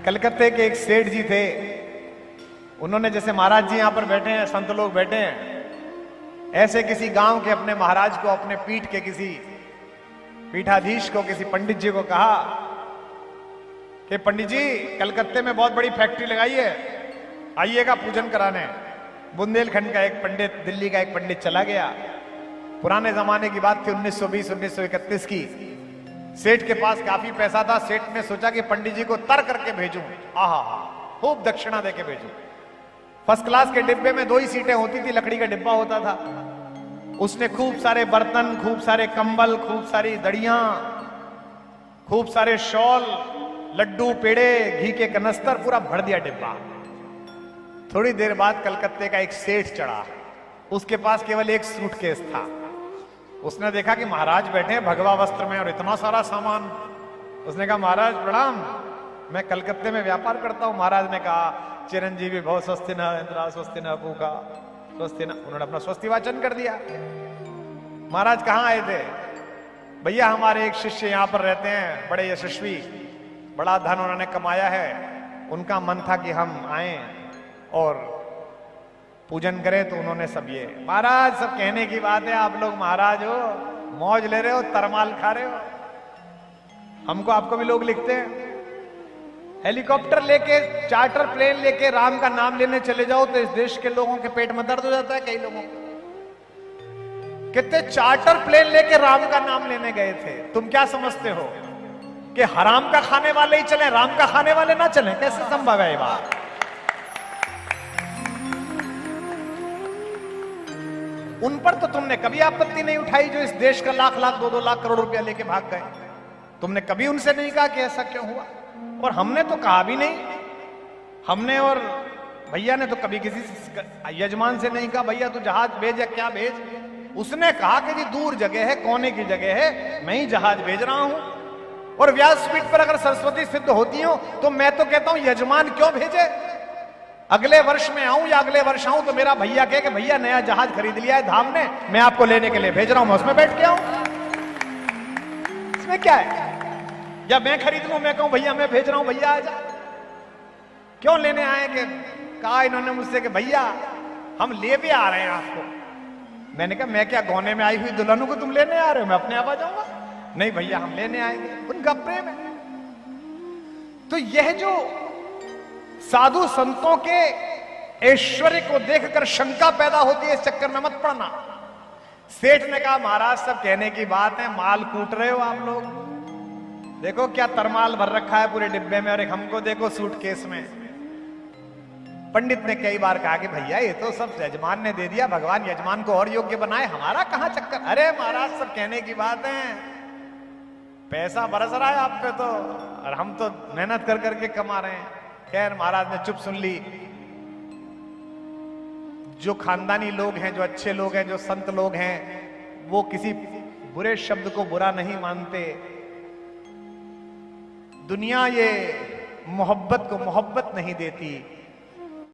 कलकत्ते के एक सेठ जी थे। उन्होंने, जैसे महाराज जी यहां पर बैठे हैं, संत लोग बैठे हैं, ऐसे किसी गांव के अपने महाराज को, अपने पीठ के किसी पीठाधीश को, किसी पंडित जी को कहा कि पंडित जी, कलकत्ते में बहुत बड़ी फैक्ट्री लगाई है, आइएगा पूजन कराने। बुंदेलखंड का एक पंडित, दिल्ली का एक पंडित चला गया। पुराने जमाने की बात थी, 1920-1931 की। सेठ के पास काफी पैसा था। सेठ ने सोचा कि पंडित जी को तर करके भेजूं, आहा, खूब दक्षिणा देके भेजूं। फर्स्ट क्लास के डिब्बे में 2 ही सीटें होती थी, लकड़ी का डिब्बा होता था। उसने खूब सारे बर्तन, खूब सारे कंबल, खूब सारी दड़ियां, खूब सारे शॉल, लड्डू, पेड़े, घी के कनस्तर, पूरा भर दिया डिब्बा। थोड़ी देर बाद कलकत्ते का एक सेठ चढ़ा। उसके पास केवल एक सूटकेस था। उसने देखा कि महाराज बैठे हैं भगवा वस्त्र में और इतना सारा सामान। उसने कहा, महाराज प्रणाम, मैं कलकत्ते में व्यापार करता हूं। महाराज ने कहा, चिरंजीवी भव, स्वस्ति न इंद्रा, स्वस्ति न पूका, स्वस्ति न। उन्होंने अपना स्वस्ति वाचन कर दिया। महाराज कहां आए थे? भैया, हमारे एक शिष्य यहां पर रहते हैं, बड़े यशस्वी, बड़ा धन उन्होंने कमाया है। उनका मन था कि हम आए और पूजन करें, तो उन्होंने सब ये। महाराज, सब कहने की बात है, आप लोग महाराज हो, मौज ले रहे हो, तरमाल खा रहे हो। हमको, आपको भी लोग लिखते हैं, हेलीकॉप्टर लेके, चार्टर प्लेन लेके राम का नाम लेने चले जाओ तो इस देश के लोगों के पेट में दर्द हो जाता है। कई लोगों को, कितने चार्टर प्लेन लेके राम का नाम लेने गए थे। तुम क्या समझते हो कि हराम का खाने वाले ही चले, राम का खाने वाले ना चले? कैसे संभव है ये बात? उन पर तो तुमने कभी आपत्ति नहीं उठाई जो इस देश का लाख लाख 2-2 लाख करोड़ रुपया लेके भाग गए। तुमने कभी उनसे नहीं कहा कि ऐसा क्यों हुआ, और हमने तो कहा भी नहीं। हमने और भैया ने तो कभी किसी यजमान से नहीं कहा, भैया तू जहाज भेज या क्या भेज। उसने कहा कि जी दूर जगह है, कोने की जगह है, मैं ही जहाज भेज रहा हूं। और व्यासपीठ पर अगर सरस्वती सिद्ध होती हो तो मैं तो कहता हूं यजमान क्यों भेजे। अगले वर्ष में आऊं या अगले वर्ष आऊं तो मेरा भैया कहे कि भैया नया जहाज खरीद लिया है धाम ने, मैं आपको लेने के लिए भेज रहा हूं, मैं उसमें बैठ के आऊं। इसमें क्या है? या मैं खरीद लूं, मैं कहूं भैया मैं भेज रहा हूं, भैया आ जा। क्यों लेने आए? कि कहा इन्होंने मुझसे कि भैया हम ले भी आ रहे हैं आपको। मैंने कहा, मैं क्या गौने में आई हुई दुल्हनों को तुम लेने आ रहे हो? मैं अपने आप आ जाऊंगा। नहीं भैया, हम लेने आएंगे। उनका प्रेम है। तो यह जो साधु संतों के ऐश्वर्य को देखकर शंका पैदा होती है, इस चक्कर में मत पड़ना। सेठ ने कहा, महाराज सब कहने की बात है, माल कूट रहे हो आप लोग, देखो क्या तरमाल भर रखा है पूरे डिब्बे में, और एक हमको देखो सूटकेस में। पंडित ने कई बार कहा कि भैया ये तो सब यजमान ने दे दिया, भगवान यजमान को और योग्य बनाए, हमारा कहां चक्कर। अरे महाराज सब कहने की बात है, पैसा बरस रहा है आप पे तो, और हम तो मेहनत कर करके कमा रहे हैं। खैर महाराज ने चुप सुन ली। जो खानदानी लोग हैं, जो अच्छे लोग हैं, जो संत लोग हैं, वो किसी बुरे शब्द को बुरा नहीं मानते। दुनिया ये मोहब्बत को मोहब्बत नहीं देती।